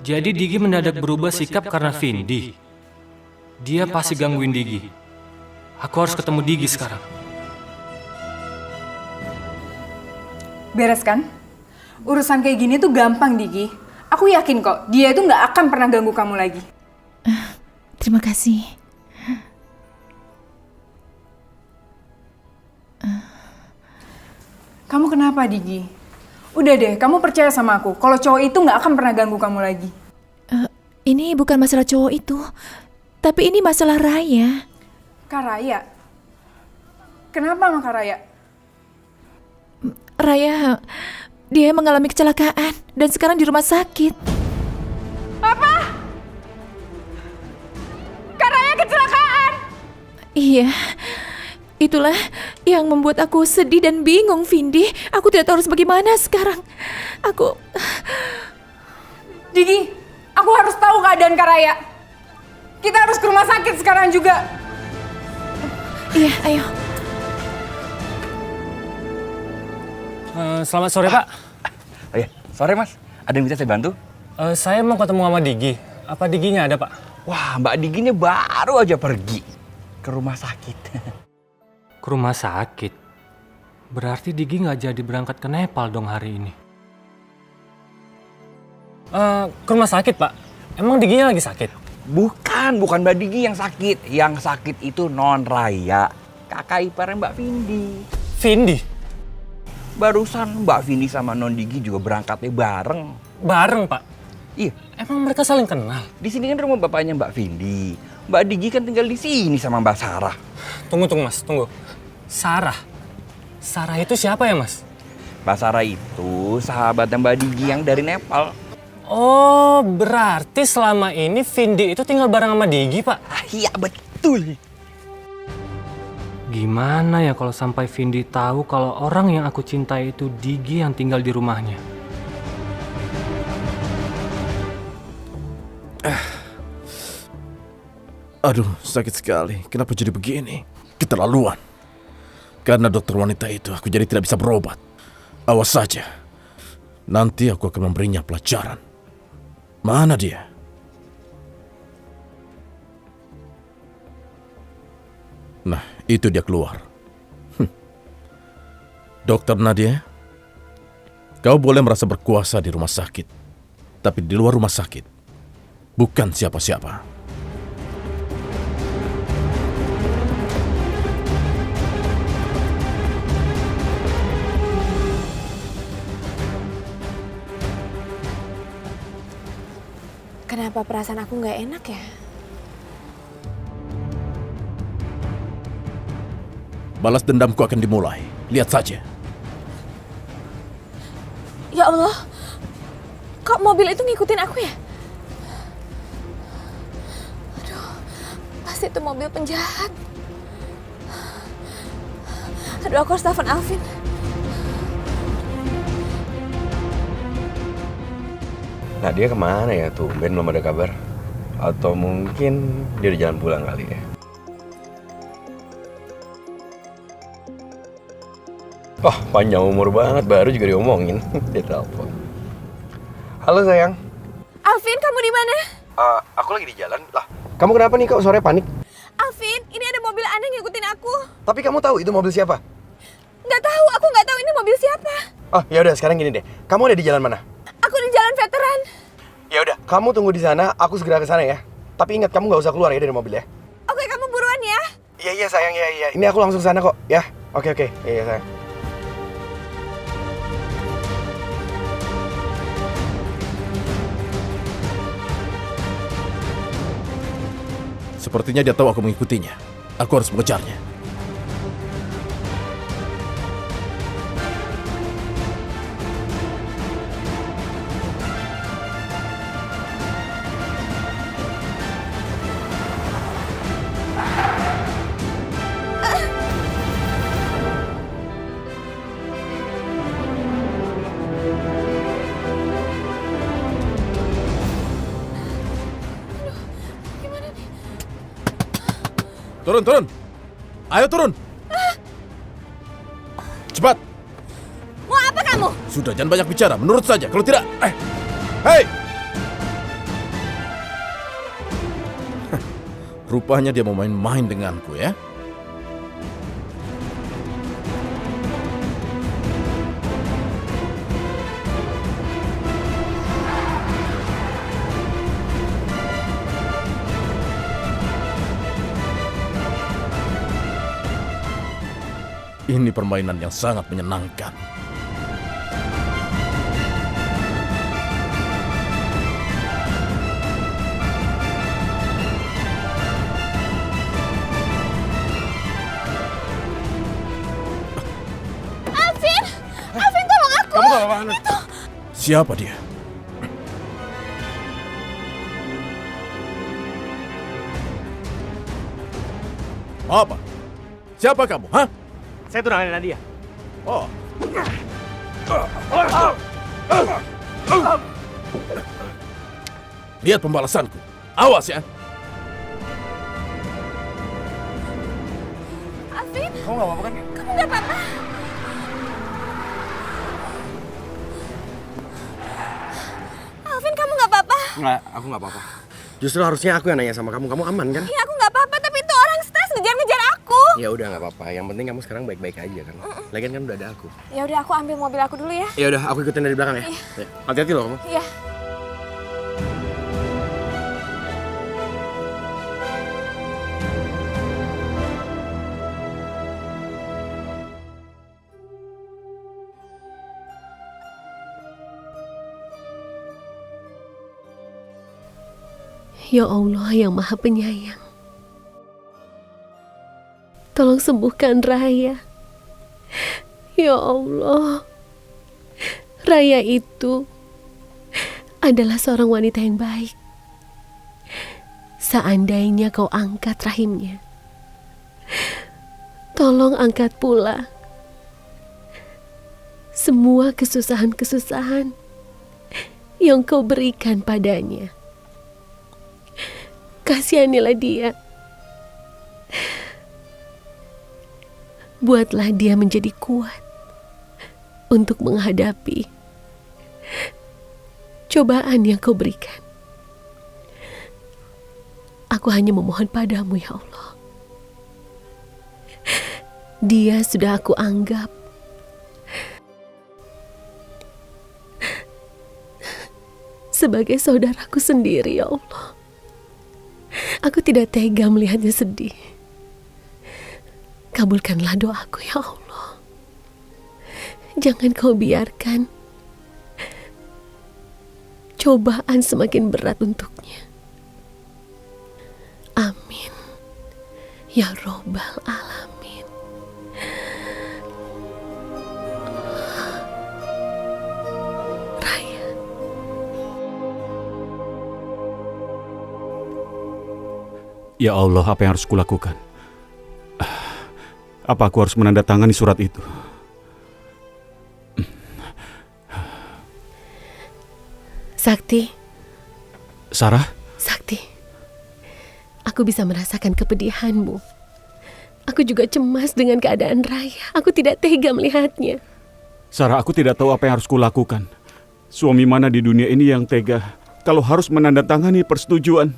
Jadi Digi mendadak berubah sikap karena Vindi. Dia pasti gangguin Digi. Aku harus ketemu Digi sekarang. Beres kan? Urusan kayak gini tuh gampang, Digi. Aku yakin kok, dia itu nggak akan pernah ganggu kamu lagi. Terima kasih. Kamu kenapa, Digi? Udah deh, kamu percaya sama aku. Kalau cowok itu nggak akan pernah ganggu kamu lagi. Ini bukan masalah cowok itu, tapi ini masalah Raya. Kak Raya? Kenapa sama Kak Raya? Raya, dia mengalami kecelakaan dan sekarang di rumah sakit. Apa? Kak Raya kecelakaan? Iya, itulah yang membuat aku sedih dan bingung, Vindi. Aku tidak tahu harus bagaimana sekarang. Digi, aku harus tahu keadaan Kak Raya. Kita harus ke rumah sakit sekarang juga. Iya, ayo. Selamat sore, Pak. Oh iya, sore Mas. Ada yang bisa saya bantu? Saya mau ketemu sama Digi. Apa Diginya ada, Pak? Wah, Mbak Diginya baru aja pergi ke rumah sakit. Ke rumah sakit? Berarti Digi nggak jadi berangkat ke Nepal dong hari ini. Ke rumah sakit, Pak. Emang Diginya lagi sakit? Bukan Mbak Digi yang sakit. Yang sakit itu Non Raya, kakak iparnya Mbak Vindi. Vindi? Barusan Mbak Vindi sama Non Digi juga berangkatnya bareng. Bareng, Pak? Iya, Emang mereka saling kenal? di sini kan rumah bapaknya Mbak Vindi. Mbak Digi kan tinggal di sini sama Mbak Sarah. Tunggu, Mas. Tunggu. Sarah? Sarah itu siapa ya, Mas? Mbak Sarah itu sahabatnya Mbak Digi yang dari Nepal. Oh, berarti selama ini Vindi itu tinggal bareng sama Digi, Pak? Ah, iya, betul. Gimana ya kalau sampai Vindi tahu kalau orang yang aku cintai itu Digi yang tinggal di rumahnya? Aduh, sakit sekali. Kenapa jadi begini? Keterlaluan. Karena dokter wanita itu, aku jadi tidak bisa berobat. Awas saja. Nanti aku akan memberinya pelajaran. Mana dia? Nah, itu dia keluar. Dokter Nadia, kau boleh merasa berkuasa di rumah sakit. Tapi di luar rumah sakit, bukan siapa-siapa. Kenapa perasaan aku nggak enak ya? Balas dendamku akan dimulai. Lihat saja. Ya Allah, kok mobil itu ngikutin aku ya? Aduh, pasti itu mobil penjahat. Aduh, aku harus telepon Alvin. Nah, dia kemana ya tuh? Ben belum ada kabar. Atau mungkin dia di jalan pulang kali ya. Oh, panjang umur banget, baru juga diomongin. Dia telepon. Halo sayang. Alvin, kamu di mana? Aku lagi di jalan. Lah, kamu kenapa nih kok sore panik? Alvin, ini ada mobil aneh ngikutin aku. Tapi kamu tahu itu mobil siapa? Nggak tahu, aku nggak tahu ini mobil siapa. Oh, ya udah sekarang gini deh. Kamu ada di jalan mana? Aku di jalan veteran. Ya udah, kamu tunggu di sana, aku segera ke sana ya. Tapi ingat kamu nggak usah keluar ya dari mobil ya. Oke, kamu buruan ya. Iya sayang, iya. Ini aku langsung sana kok, ya. Oke. Iya sayang. Sepertinya dia tahu aku mengikutinya. Aku harus mengejarnya. Turun. Ayo turun. Cepat. Mau apa kamu? Sudah, jangan banyak bicara. Menurut saja. Kalau tidak, hei. Rupanya dia mau main-main denganku ya. Ini permainan yang sangat menyenangkan. Alvin, tolong aku. Kamu gak apa-apa? Siapa dia? Apa? Siapa kamu, hah? Saya tunangannya Nadia. Oh. Lihat pembalasanku. Awas ya. Alvin, Kamu gak apa-apa kan? kamu nggak apa-apa? Alvin, kamu nggak apa-apa? Nggak, aku nggak apa-apa. Justru harusnya aku yang nanya sama kamu. Kamu aman kan? Iya, aku nggak apa-apa, tapi itu orang stres ngejar-ngejar aku. Ya udah nggak apa-apa. Yang penting kamu sekarang baik-baik aja kan. Lagian kan udah ada aku. Ya udah, aku ambil mobil aku dulu ya. Ya udah, aku ikutin dari belakang ya. Ya, hati-hati loh kamu. Iya. Ya Allah yang Maha Penyayang, tolong sembuhkan Raya. Ya Allah, Raya itu adalah seorang wanita yang baik. Seandainya kau angkat rahimnya, tolong angkat pula semua kesusahan-kesusahan yang kau berikan padanya. Kasihanilah dia. Buatlah dia menjadi kuat untuk menghadapi cobaan yang kau berikan. Aku hanya memohon padamu ya Allah. Dia sudah aku anggap sebagai saudaraku sendiri ya Allah. Aku tidak tega melihatnya sedih. Kabulkanlah doaku ya Allah. Jangan kau biarkan cobaan semakin berat untuknya. Amin. Ya Robbal Alamin. Raya. Ya Allah, apa yang harus kulakukan? Apa aku harus menandatangani surat itu? Sakti. Sarah? Sakti. Aku bisa merasakan kepedihanmu. Aku juga cemas dengan keadaan Raya. Aku tidak tega melihatnya. Sarah, aku tidak tahu apa yang harus kulakukan. Suami mana di dunia ini yang tega kalau harus menandatangani persetujuan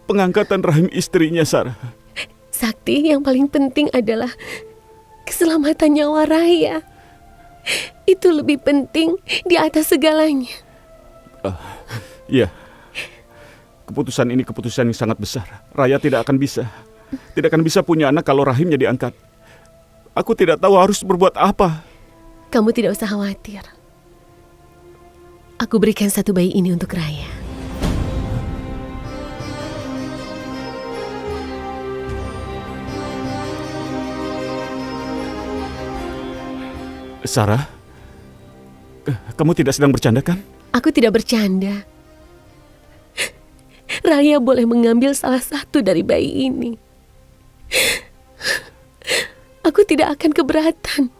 pengangkatan rahim istrinya, Sarah? Sakti, yang paling penting adalah keselamatan nyawa Raya. Itu lebih penting di atas segalanya. Iya. Keputusan ini keputusan yang sangat besar. Raya tidak akan bisa punya anak kalau rahimnya diangkat. Aku tidak tahu harus berbuat apa. Kamu tidak usah khawatir. Aku berikan satu bayi ini untuk Raya. Sarah, kamu tidak sedang bercanda kan? Aku tidak bercanda. Raya boleh mengambil salah satu dari bayi ini. Aku tidak akan keberatan.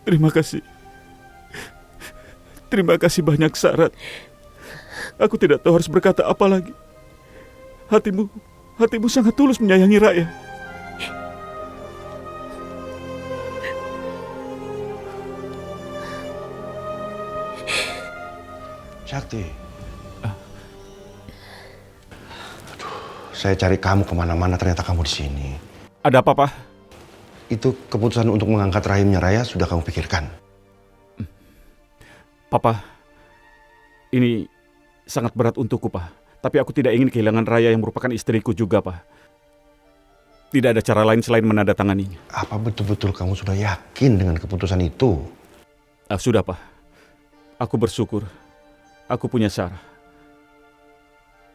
Terima kasih. Terima kasih banyak, Sarah. Aku tidak tahu harus berkata apa lagi. Hatimu sangat tulus menyayangi Raya. Sakti. Aduh, saya cari kamu kemana-mana, ternyata kamu di sini. Ada apa, Pak? Itu keputusan untuk mengangkat rahimnya Raya sudah kamu pikirkan? Papa, ini sangat berat untukku, Pak. Tapi aku tidak ingin kehilangan Raya yang merupakan istriku juga, Pak. Tidak ada cara lain selain menandatanganinya. Apa betul-betul kamu sudah yakin dengan keputusan itu? Sudah, Pak. Aku bersyukur. Aku punya Sarah.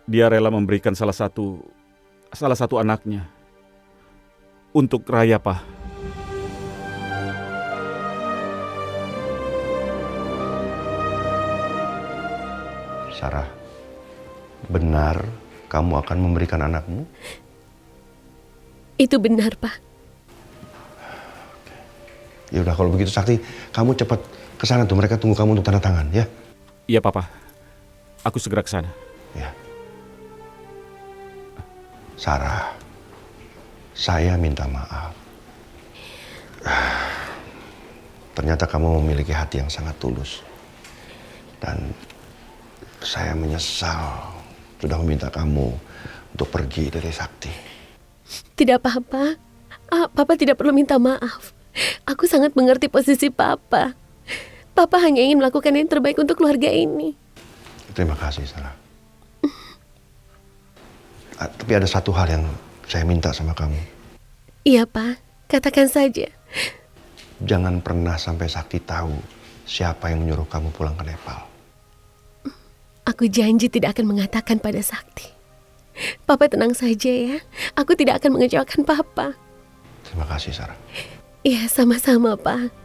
Dia rela memberikan salah satu anaknya untuk Raya, Pak. Sarah, benar kamu akan memberikan anakmu? Itu benar, Pak. Ya udah, kalau begitu Sakti, kamu cepat ke sana tuh. Mereka tunggu kamu untuk tanda tangan, ya? Iya, Papa. Aku segera ke sana. Ya. Sarah, saya minta maaf. Ternyata kamu memiliki hati yang sangat tulus. Dan saya menyesal sudah meminta kamu untuk pergi dari Sakti. Tidak apa-apa. Papa tidak perlu minta maaf. Aku sangat mengerti posisi Papa. Papa hanya ingin melakukan yang terbaik untuk keluarga ini. Terima kasih, Sarah. Tapi ada satu hal yang saya minta sama kamu. Iya, Pak. Katakan saja. Jangan pernah sampai Sakti tahu siapa yang menyuruh kamu pulang ke Nepal. Aku janji tidak akan mengatakan pada Sakti. Papa tenang saja ya. Aku tidak akan mengecewakan Papa. Terima kasih, Sarah. Iya, sama-sama, Pak.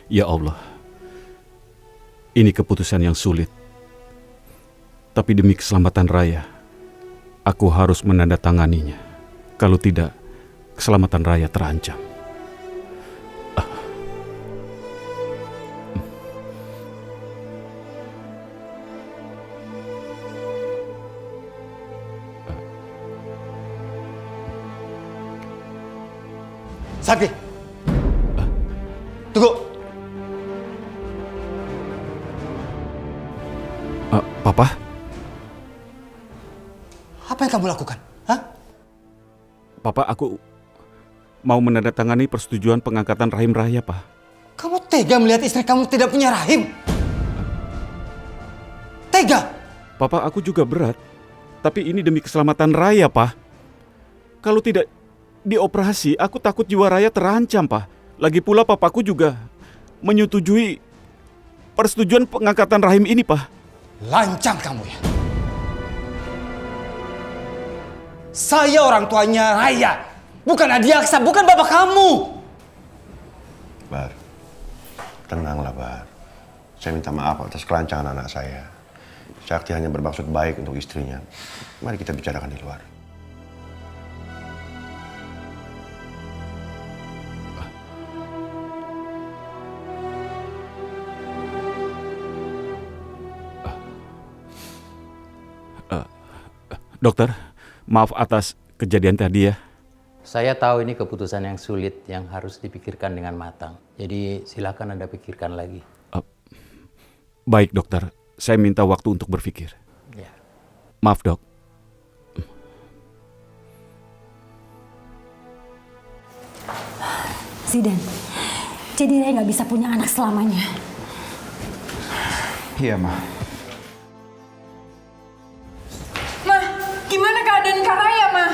Ya Allah, ini keputusan yang sulit. Tapi demi keselamatan Raya, aku harus menandatanganinya. Kalau tidak, keselamatan Raya terancam. Sakti! Tunggu! Papa? Apa yang kamu lakukan? Hah? Papa, aku mau menandatangani persetujuan pengangkatan rahim Raya, Pak. Kamu tega melihat istri kamu tidak punya rahim? Tega? Papa, aku juga berat. Tapi ini demi keselamatan Raya, Pak. Kalau tidak dioperasi, aku takut jiwa Raya terancam, Pak. Lagi pula papaku juga menyetujui persetujuan pengangkatan rahim ini, Pak. Lancang kamu ya. Saya orang tuanya Raya, bukan Adiaksa, bukan bapak kamu. Bar, tenanglah Bar. Saya minta maaf atas kelancangan anak saya. Sakti hanya bermaksud baik untuk istrinya. Mari kita bicarakan di luar. Dokter, maaf atas kejadian tadi ya. Saya tahu ini keputusan yang sulit yang harus dipikirkan dengan matang. Jadi silakan Anda pikirkan lagi. Baik dokter, saya minta waktu untuk berpikir. Ya. Maaf dok. Zidan, jadi Raya nggak bisa punya anak selamanya. Iya, Ma. Gimana keadaan Kak Raya, Ma?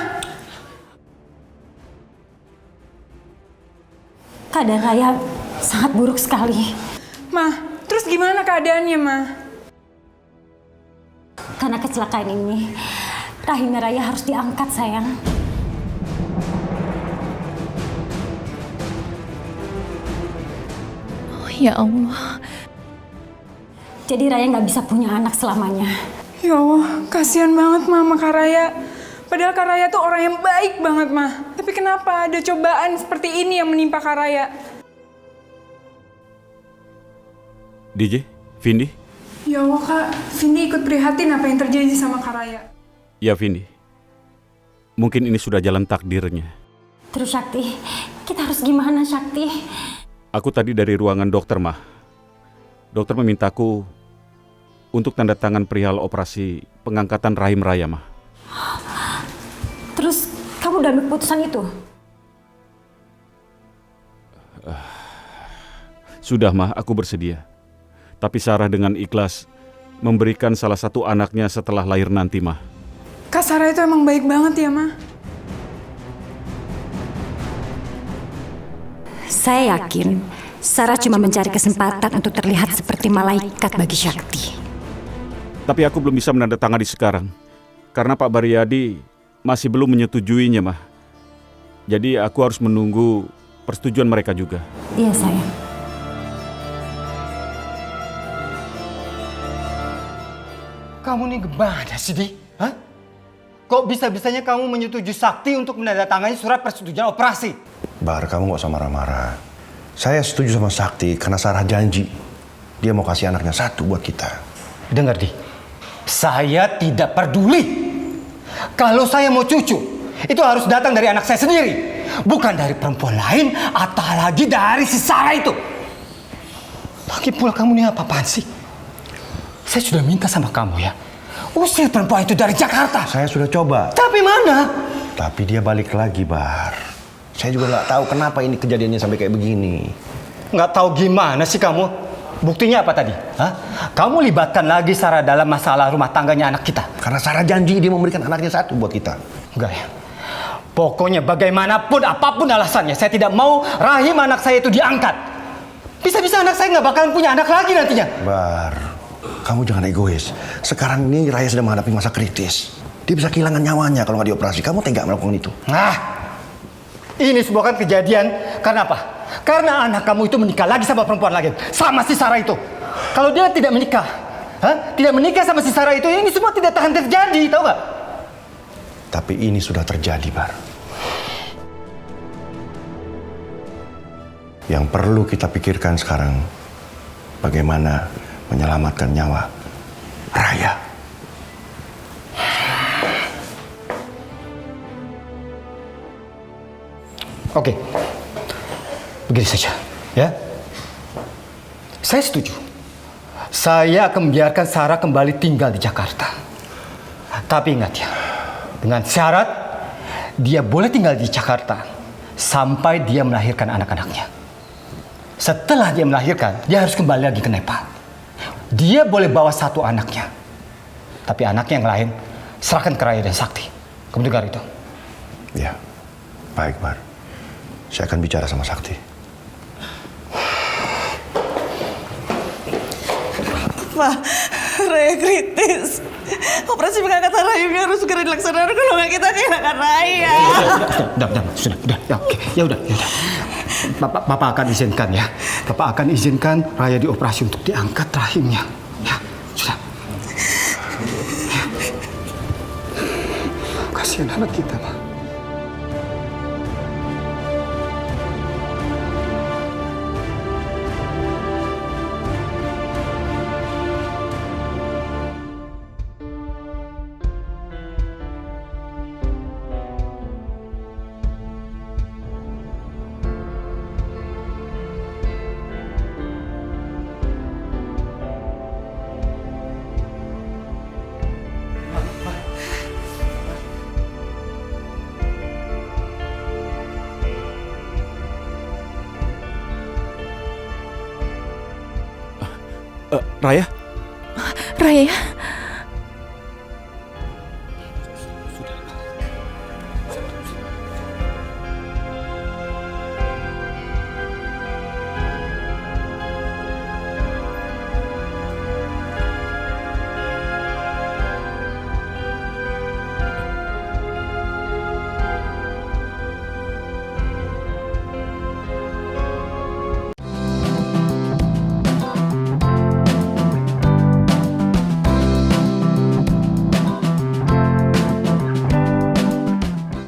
Keadaan Raya sangat buruk sekali. Ma, terus gimana keadaannya, Ma? Karena kecelakaan ini, rahimnya Raya harus diangkat, sayang. Oh ya Allah. Jadi Raya nggak bisa punya anak selamanya. Ya Allah, kasihan banget Ma sama Kak Raya. Padahal Kak Raya tuh orang yang baik banget, Ma. Tapi kenapa ada cobaan seperti ini yang menimpa Kak Raya? DJ, Vindi? Ya Allah, Kak. Vindi ikut prihatin apa yang terjadi sama Kak Raya. Ya Vindi, Mungkin ini sudah jalan takdirnya. Terus Sakti, kita harus gimana Sakti? Aku tadi dari ruangan dokter, Mah. Dokter memintaku untuk tanda tangan perihal operasi pengangkatan rahim Raya, Mah. Terus kamu udah ambil keputusan itu? Sudah, Mah, aku bersedia. Tapi Sarah dengan ikhlas memberikan salah satu anaknya setelah lahir nanti, Mah. Kak Sarah itu emang baik banget ya, Ma. Saya yakin Sarah cuma mencari kesempatan untuk terlihat seperti malaikat bagi Sakti. Tapi aku belum bisa menandatangani sekarang. Karena Pak Baryadi masih belum menyetujuinya, Mah. Jadi aku harus menunggu persetujuan mereka juga. Iya, sayang. Kamu nih gimana sih, Di? Hah? Kok bisa-bisanya kamu menyetujui Sakti untuk menandatangani surat persetujuan operasi? Bar, kamu gak usah marah-marah. Saya setuju sama Sakti karena Sarah janji dia mau kasih anaknya satu buat kita. Dengar, Di. Saya tidak peduli. Kalau saya mau cucu, itu harus datang dari anak saya sendiri. Bukan dari perempuan lain atau lagi dari si Sarah itu. Lagi pula kamu nih apa-apaan sih? Saya sudah minta sama kamu ya, usir perempuan itu dari Jakarta. Saya sudah coba. Tapi mana? Tapi dia balik lagi, Bar. Saya juga nggak tahu kenapa ini kejadiannya sampai kayak begini. Nggak tahu gimana sih kamu? Buktinya apa tadi? Hah? Kamu libatkan lagi Sarah dalam masalah rumah tangganya anak kita. Karena Sarah janji dia memberikan anaknya satu buat kita. Enggak ya. Pokoknya bagaimanapun, apapun alasannya, saya tidak mau rahim anak saya itu diangkat. Bisa-bisa anak saya nggak bakalan punya anak lagi nantinya. Bar, kamu jangan egois. Sekarang ini Raya sedang menghadapi masa kritis. Dia bisa kehilangan nyawanya kalau nggak dioperasi. Kamu tega melakukan itu? Nah, ini semua kan kejadian karena apa? Karena anak kamu itu menikah lagi sama perempuan lagi, sama si Sarah itu. Kalau dia tidak menikah, tidak menikah sama si Sarah itu, ini semua tidak akan terjadi, tahu nggak? Tapi ini sudah terjadi, Bar. Yang perlu kita pikirkan sekarang, bagaimana menyelamatkan nyawa Raya. Oke, begini saja, ya. Saya setuju. Saya akan membiarkan Sarah kembali tinggal di Jakarta. Tapi ingat ya, dengan syarat dia boleh tinggal di Jakarta sampai dia melahirkan anak-anaknya. Setelah dia melahirkan, dia harus kembali lagi ke Nepal. Dia boleh bawa satu anaknya, tapi anaknya yang lain serahkan ke Raya dan Sakti. Kamu dengar itu? Ya, baik, Bar. Saya akan bicara sama Sakti. Pak, Raya kritis. Operasi pengangkatan rahimnya harus segera dilaksanakan kalau nggak kita kehilangan Raya. Sudah, ya, oke, ya udah. Bapak akan izinkan ya. Bapak akan izinkan Raya dioperasi untuk diangkat rahimnya. Ya, sudah. Kasihan anak kita, Pak. Raya? Raya?